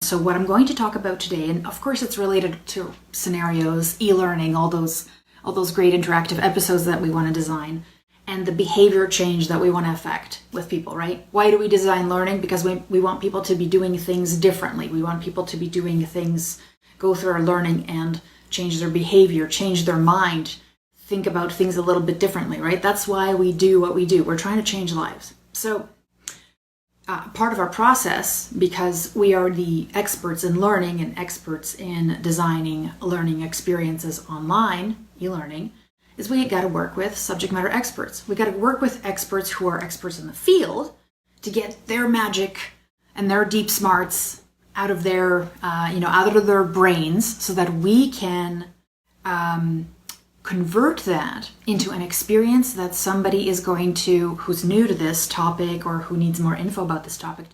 So what I'm going to talk about today, and of course it's related to scenarios, e-learning, all those great interactive episodes that we want to design, and the behavior change that we want to affect with people, right? Why do we design learning? Because we want people to be doing things differently. We want people to be doing things, go through our learning and change their behavior, change their mind, think about things a little bit differently, right? That's why we do what we do. We're trying to change lives. So part of our process, because we are the experts in learning and experts in designing learning experiences online, e-learning, is we got to work with subject matter experts. We got to work with experts who are experts in the field to get their magic and their deep smarts out of their, out of their brains, so that we can convert that into an experience that somebody is going to, who's new to this topic or who needs more info about this topic,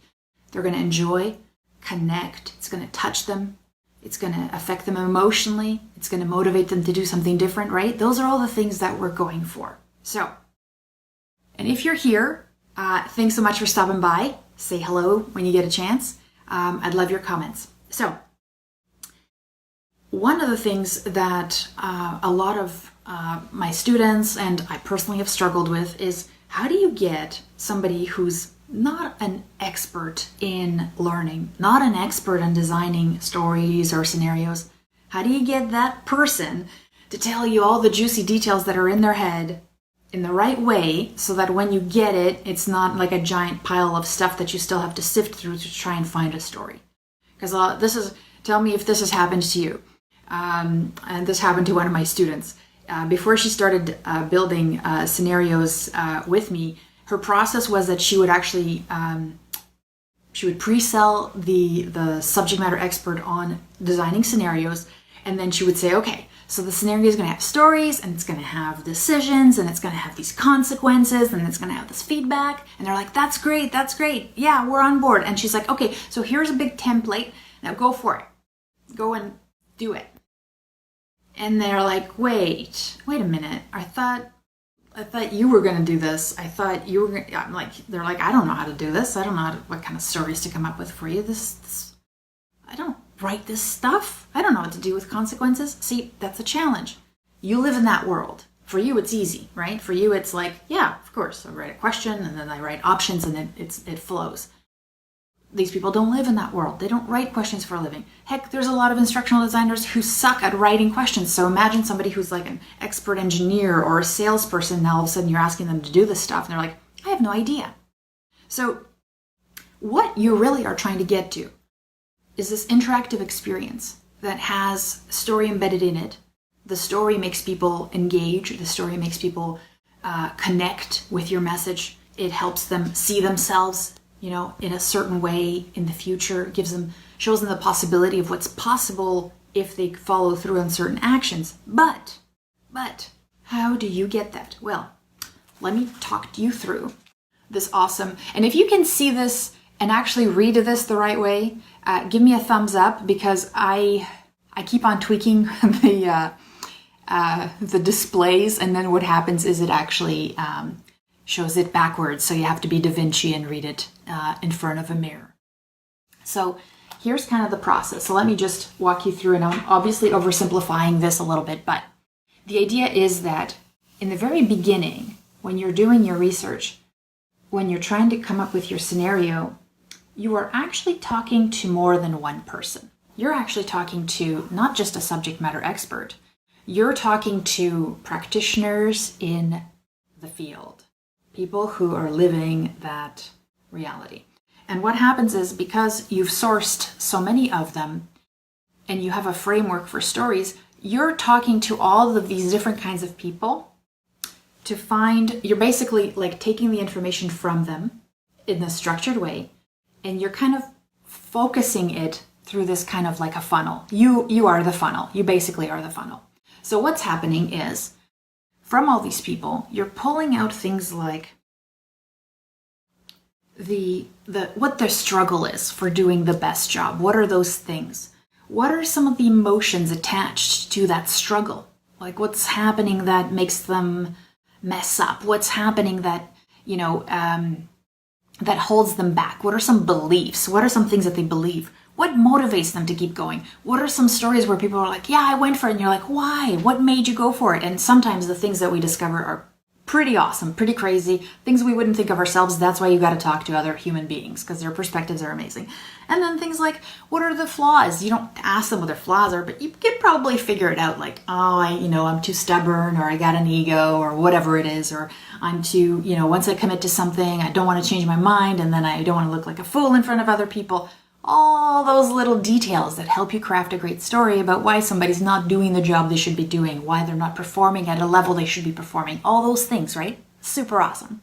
they're going to enjoy, connect. It's going to touch them. It's going to affect them emotionally. It's going to motivate them to do something different, right? Those are all the things that we're going for. So, and if you're here, thanks so much for stopping by. Say hello when you get a chance. I'd love your comments. So, one of the things that a lot of my students and I personally have struggled with is, how do you get somebody who's not an expert in learning, not an expert in designing stories or scenarios, how do you get that person to tell you all the juicy details that are in their head in the right way, so that when you get it, it's not like a giant pile of stuff that you still have to sift through to try and find a story? Because tell me if this has happened to you. And this happened to one of my students. Before she started building scenarios with me, her process was that she would actually she would pre-sell the subject matter expert on designing scenarios, and then she would say, okay, so the scenario is going to have stories, and it's going to have decisions, and it's going to have these consequences, and it's going to have this feedback. And they're like, that's great, yeah, we're on board. And she's like, okay, so here's a big template, now go for it, go and do it. And they're like, wait a minute, I thought you were going to do this. I thought you were going to, they're like, I don't know how to do this. I don't know what kind of stories to come up with for you. I don't write this stuff. I don't know what to do with consequences. See, that's a challenge. You live in that world. For you, it's easy, right? For you, it's like, yeah, of course, I write a question and then I write options and then it flows. These people don't live in that world. They don't write questions for a living. Heck, there's a lot of instructional designers who suck at writing questions. So imagine somebody who's like an expert engineer or a salesperson. Now all of a sudden you're asking them to do this stuff and they're like, I have no idea. So what you really are trying to get to is this interactive experience that has story embedded in it. The story makes people engage. The story makes people connect with your message. It helps them see themselves in a certain way in the future, shows them the possibility of what's possible if they follow through on certain actions. But, how do you get that? Well, let me talk you through this awesome, and if you can see this and actually read this the right way, give me a thumbs up, because I keep on tweaking the displays, and then what happens is it actually shows it backwards, so you have to be Da Vinci and read it in front of a mirror. So here's kind of the process. So let me just walk you through, and I'm obviously oversimplifying this a little bit, but the idea is that in the very beginning, when you're doing your research, when you're trying to come up with your scenario, you are actually talking to more than one person. You're actually talking to not just a subject matter expert. You're talking to practitioners in the field. People who are living that reality. And what happens is, because you've sourced so many of them and you have a framework for stories, you're talking to all of these different kinds of people to find, you're basically like taking the information from them in a structured way, and you're kind of focusing it through this kind of like a funnel. You are the funnel. You basically are the funnel. So what's happening is, from all these people, you're pulling out things like what their struggle is for doing the best job. What are those things? What are some of the emotions attached to that struggle? Like, what's happening that makes them mess up? What's happening that, that holds them back? What are some beliefs? What are some things that they believe? What motivates them to keep going? What are some stories where people are like, yeah, I went for it, and you're like, why? What made you go for it? And sometimes the things that we discover are pretty awesome, pretty crazy, things we wouldn't think of ourselves. That's why you got to talk to other human beings, because their perspectives are amazing. And then things like, what are the flaws? You don't ask them what their flaws are, but you can probably figure it out, like, oh, I'm too stubborn, or I got an ego, or whatever it is, or I'm too, once I commit to something, I don't want to change my mind, and then I don't want to look like a fool in front of other people. All those little details that help you craft a great story about why somebody's not doing the job they should be doing, why they're not performing at a level they should be performing, all those things, right? Super awesome.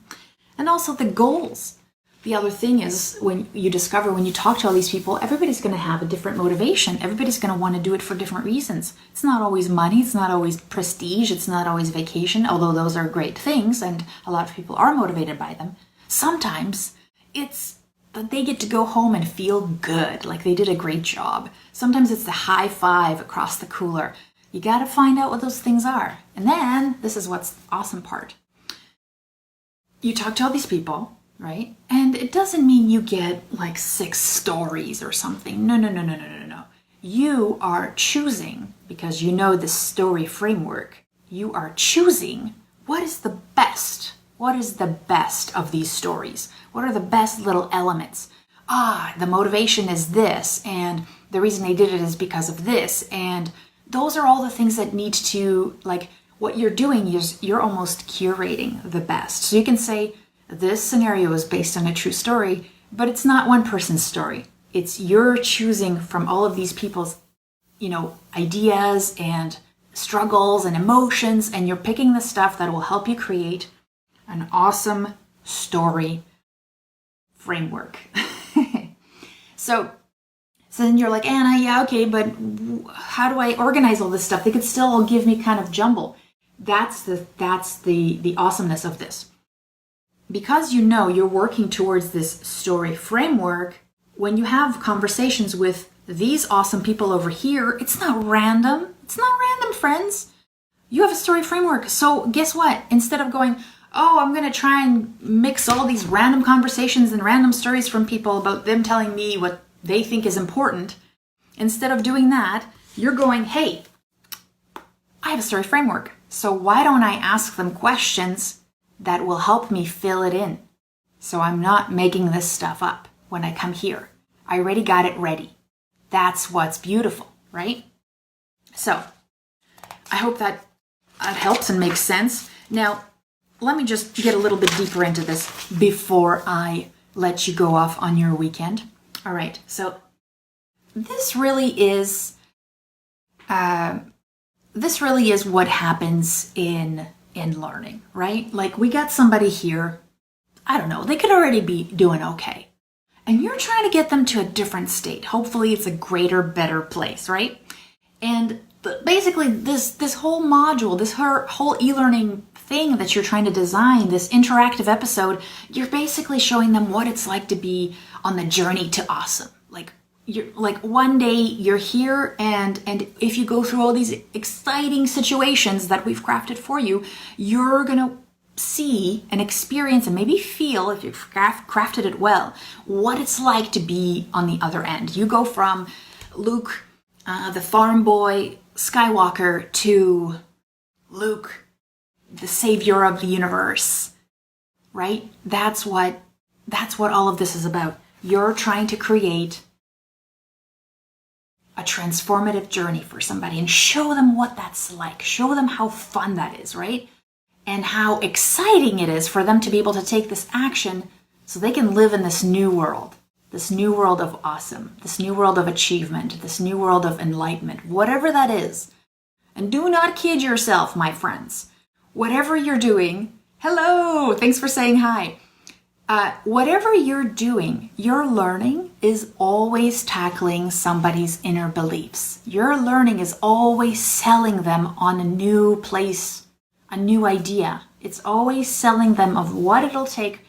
And also the goals. The other thing is, when you talk to all these people, everybody's going to have a different motivation. Everybody's going to want to do it for different reasons. It's not always money. It's not always prestige. It's not always vacation, although those are great things, and a lot of people are motivated by them. Sometimes it's that they get to go home and feel good, like they did a great job. Sometimes it's the high five across the cooler. You got to find out what those things are. And then, this is what's the awesome part. You talk to all these people, right? And it doesn't mean you get like 6 stories or something. No. You are choosing, because you know the story framework, you are choosing what is the best. What is the best of these stories? What are the best little elements? The motivation is this, and the reason they did it is because of this. And those are all the things that need to, like, what you're doing is you're almost curating the best. So you can say, this scenario is based on a true story, but it's not one person's story. It's you're choosing from all of these people's, ideas and struggles and emotions, and you're picking the stuff that will help you create an awesome story framework. So then you're like, Anna, yeah, okay, but how do I organize all this stuff? They could still all give me kind of jumble. That's the awesomeness of this. Because you're working towards this story framework, when you have conversations with these awesome people over here, it's not random. It's not random, friends. You have a story framework. So guess what? Instead of going, I'm going to try and mix all these random conversations and random stories from people about them telling me what they think is important, instead of doing that, you're going, hey, I have a story framework. So why don't I ask them questions that will help me fill it in? So I'm not making this stuff up when I come here. I already got it ready. That's what's beautiful, right? So I hope that helps and makes sense. Now, let me just get a little bit deeper into this before I let you go off on your weekend. All right, so this really is what happens in learning, right? Like, we got somebody here, I don't know, they could already be doing okay. And you're trying to get them to a different state. Hopefully it's a greater, better place, right? And basically this whole module, this whole e-learning thing that you're trying to design, this interactive episode, you're basically showing them what it's like to be on the journey to awesome. Like one day you're here, and if you go through all these exciting situations that we've crafted for you, you're gonna see and experience and maybe feel, if you've crafted it well, what it's like to be on the other end. You go from Luke, the farm boy Skywalker, to Luke, the savior of the universe, right? That's what all of this is about. You're trying to create a transformative journey for somebody and show them what that's like. Show them how fun that is, right? And how exciting it is for them to be able to take this action so they can live in this new world of awesome, this new world of achievement, this new world of enlightenment, whatever that is. And do not kid yourself, my friends. Whatever you're doing, hello, thanks for saying hi. Whatever you're doing, your learning is always tackling somebody's inner beliefs. Your learning is always selling them on a new place, a new idea. It's always selling them of what it'll take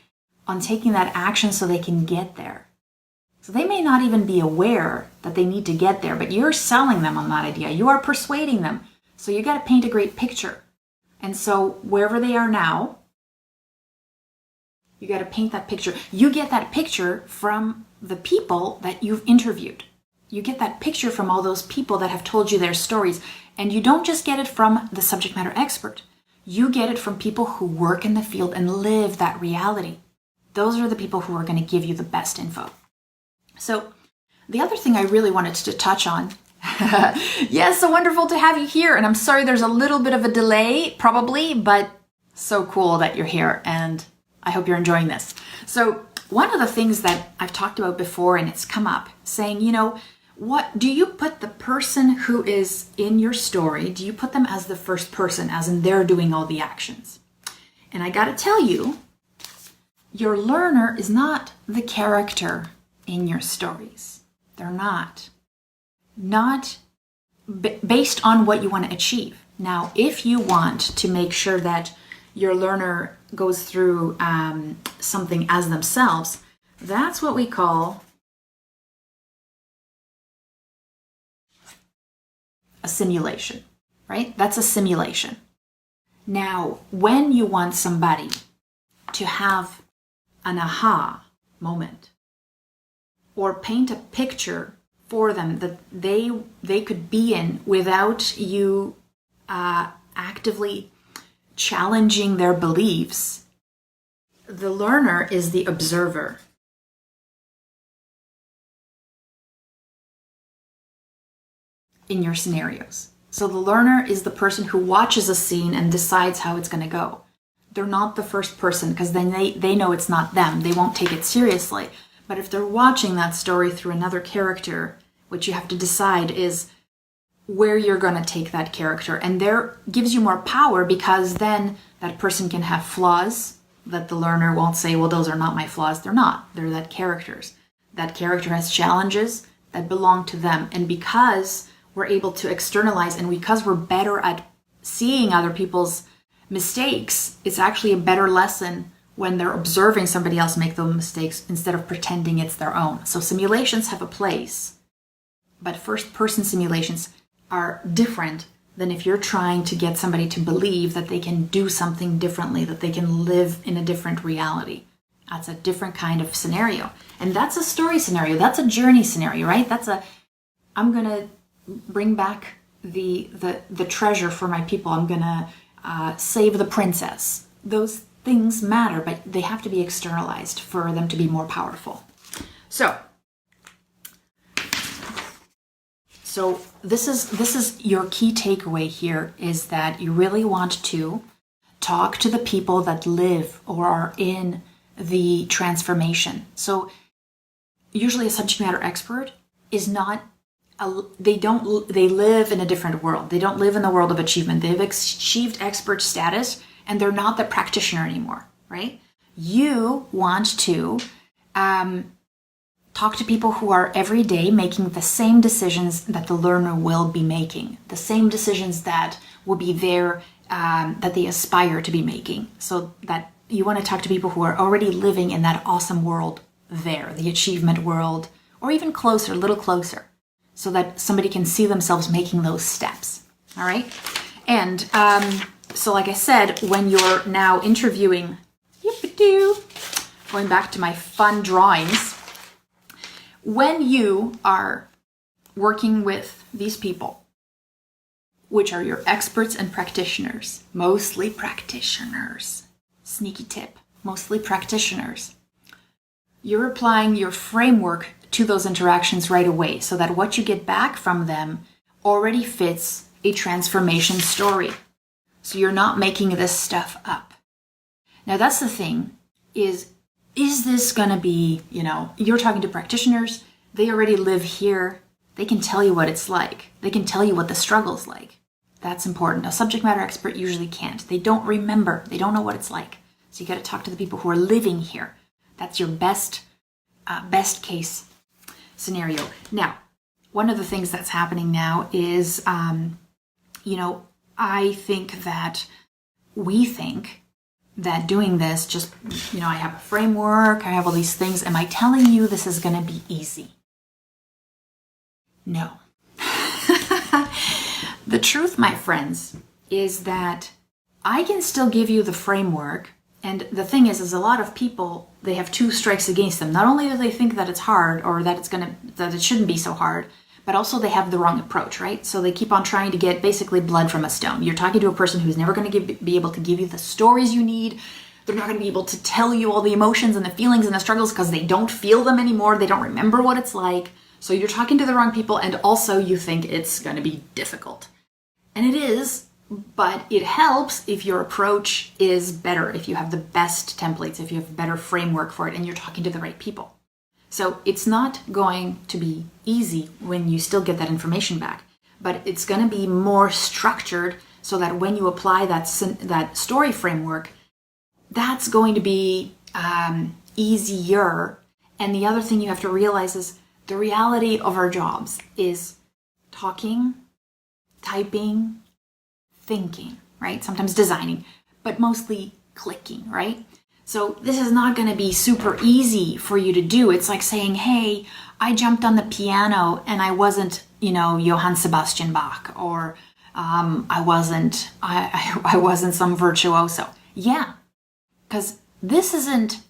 on taking that action so they can get there. So they may not even be aware that they need to get there, but you're selling them on that idea. You are persuading them. So you got to paint a great picture. And so wherever they are now, you got to paint that picture. You get that picture from the people that you've interviewed. You get that picture from all those people that have told you their stories. And you don't just get it from the subject matter expert. You get it from people who work in the field and live that reality. Those are the people who are going to give you the best info. So the other thing I really wanted to touch on, yes, so wonderful to have you here. And I'm sorry there's a little bit of a delay, probably, but so cool that you're here. And I hope you're enjoying this. So one of the things that I've talked about before, and it's come up, saying, what do you put the person who is in your story, do you put them as the first person, as in they're doing all the actions? And I got to tell you, your learner is not the character in your stories. They're not. Not based on what you want to achieve. Now, if you want to make sure that your learner goes through something as themselves, that's what we call a simulation, right? That's a simulation. Now, when you want somebody to have an aha moment or paint a picture for them that they could be in without you actively challenging their beliefs, the learner is the observer. In your scenarios. So the learner is the person who watches a scene and decides how it's going to go. They're not the first person, because then they know it's not them. They won't take it seriously. But if they're watching that story through another character, what you have to decide is where you're going to take that character. And there gives you more power, because then that person can have flaws that the learner won't say, well, those are not my flaws. They're not. They're that character's. That character has challenges that belong to them. And because we're able to externalize, and because we're better at seeing other people's mistakes, it's actually a better lesson when they're observing somebody else make those mistakes instead of pretending it's their own. So simulations have a place, but first-person simulations are different than if you're trying to get somebody to believe that they can do something differently, that they can live in a different reality. That's a different kind of scenario. And that's a story scenario. That's a journey scenario, right? I'm going to bring back the treasure for my people. I'm going to save the princess. Those things matter, but they have to be externalized for them to be more powerful. So this is your key takeaway here, is that you really want to talk to the people that live or are in the transformation. So usually a subject matter expert is not they live in a different world. They don't live in the world of achievement. They've achieved expert status and they're not the practitioner anymore, right? You want to talk to people who are every day making the same decisions that the learner will be making, the same decisions that will be there, that they aspire to be making. So that you want to talk to people who are already living in that awesome world there, the achievement world, or even closer, a little closer, so that somebody can see themselves making those steps. All right? And so like I said, when you're now interviewing, going back to my fun drawings, when you are working with these people, which are your experts and practitioners, mostly practitioners, sneaky tip, mostly practitioners, you're applying your framework to those interactions right away, so that what you get back from them already fits a transformation story. So you're not making this stuff up. Now that's the thing, is this going to be, you're talking to practitioners, they already live here, they can tell you what it's like, they can tell you what the struggle's like. That's important. A subject matter expert usually can't. They don't remember, they don't know what it's like. So you got to talk to the people who are living here. That's your best case scenario. Now, one of the things that's happening now is, we think that doing this, just, I have a framework, I have all these things. Am I telling you this is going to be easy? No. The truth, my friends, is that I can still give you the framework. And the thing is a lot of people, they have two strikes against them. Not only do they think that it's hard, or that it shouldn't be so hard, but also they have the wrong approach, right? So they keep on trying to get basically blood from a stone. You're talking to a person who's never going to be able to give you the stories you need. They're not going to be able to tell you all the emotions and the feelings and the struggles because they don't feel them anymore. They don't remember what it's like. So you're talking to the wrong people, and also you think it's going to be difficult. And it is, but it helps if your approach is better, if you have the best templates, if you have a better framework for it, and you're talking to the right people. So it's not going to be easy when you still get that information back, but it's going to be more structured so that when you apply that story framework, that's going to be easier. And the other thing you have to realize is the reality of our jobs is talking, typing, thinking, right? Sometimes designing, but mostly clicking, right? So this is not going to be super easy for you to do. It's like saying, hey, I jumped on the piano and I wasn't, Johann Sebastian Bach, or I wasn't some virtuoso. Yeah, because this isn't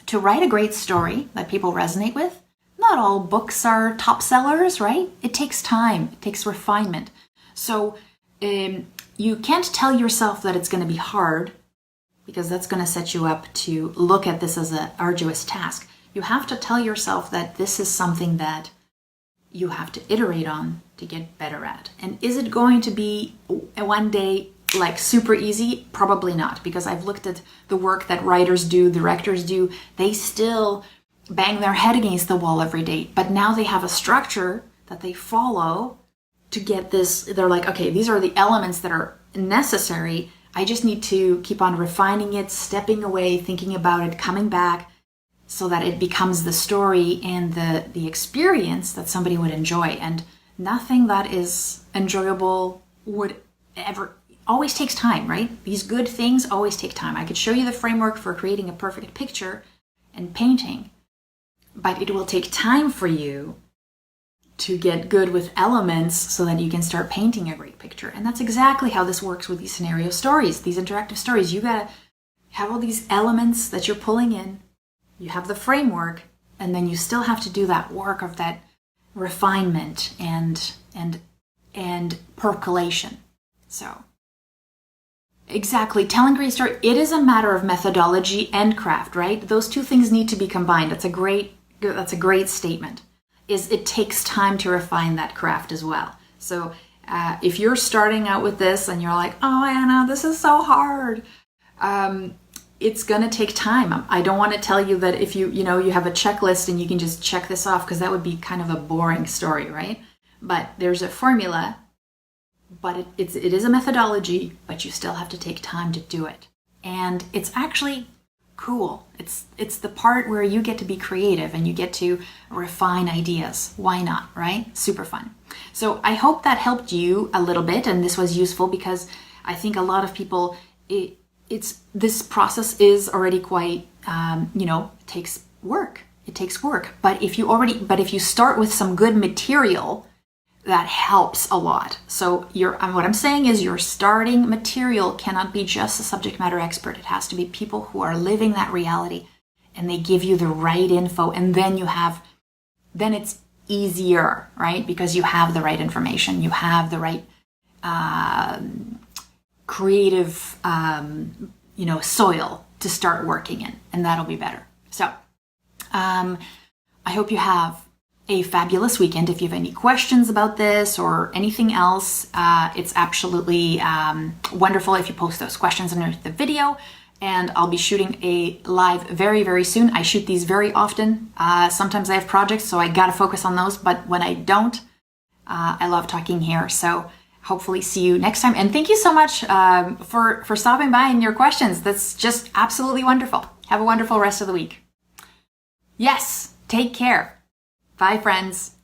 to write a great story that people resonate with. Not all books are top sellers, right? It takes time. It takes refinement. So you can't tell yourself that it's going to be hard, because that's going to set you up to look at this as an arduous task. You have to tell yourself that this is something that you have to iterate on to get better at. And is it going to be one day like super easy? Probably not, because I've looked at the work that writers do, directors do. They still bang their head against the wall every day, but now they have a structure that they follow to get this. They're like, okay, these are the elements that are necessary. I just need to keep on refining it, stepping away, thinking about it, coming back, so that it becomes the story and the experience that somebody would enjoy. And nothing that is enjoyable would ever, always takes time, right? These good things always take time. I could show you the framework for creating a perfect picture and painting, but it will take time for you to get good with elements so that you can start painting a great picture. And that's exactly how this works with these scenario stories, these interactive stories. You gotta have all these elements that you're pulling in, you have the framework, and then you still have to do that work of that refinement and percolation. So exactly, telling great story, it is a matter of methodology and craft, right? Those two things need to be combined. That's a great statement. Is it takes time to refine that craft as well. So if you're starting out with this and you're like, oh, Anna, this is so hard, it's going to take time. I don't want to tell you that if you have a checklist and you can just check this off, because that would be kind of a boring story, right? But there's a formula, but it is a methodology, but you still have to take time to do it. And it's actually cool. It's the part where you get to be creative and you get to refine ideas. Why not, right? Super fun. So I hope that helped you a little bit and this was useful, because I think a lot of people, this process is already quite, takes work. It takes work. But if you start with some good material, that helps a lot. So what I'm saying is your starting material cannot be just a subject matter expert. It has to be people who are living that reality and they give you the right info, and then it's easier, right? Because you have the right information, you have the right creative soil to start working in, and that'll be better. So I hope you have a fabulous weekend. If you have any questions about this or anything else, it's absolutely wonderful if you post those questions under the video, and I'll be shooting a live very, very soon. I shoot these very often. Sometimes I have projects, so I gotta focus on those, but when I don't, I love talking here. So hopefully see you next time. And thank you so much for stopping by and your questions. That's just absolutely wonderful. Have a wonderful rest of the week. Yes, take care. Bye, friends.